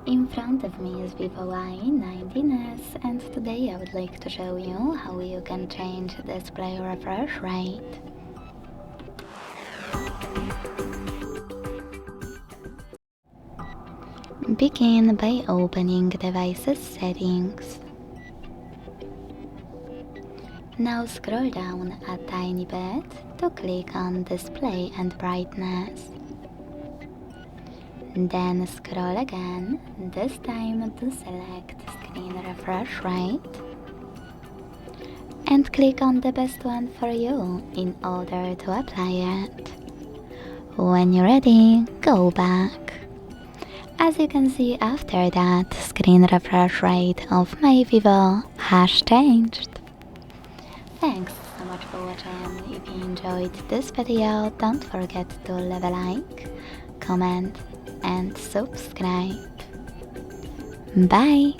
In front of me is VIVO Y19s, and today I would like to show you how you can change display refresh rate. Begin by opening Devices Settings. Now scroll down a tiny bit to click on Display and Brightness. Then scroll again, this time to select Screen Refresh Rate, and click on the best one for you in order to apply it. When you're ready, go back. As you can see, after that, screen refresh rate of my Vivo has changed. Thanks so much for watching. If you enjoyed this video, don't forget to leave a like, comment and subscribe. Bye!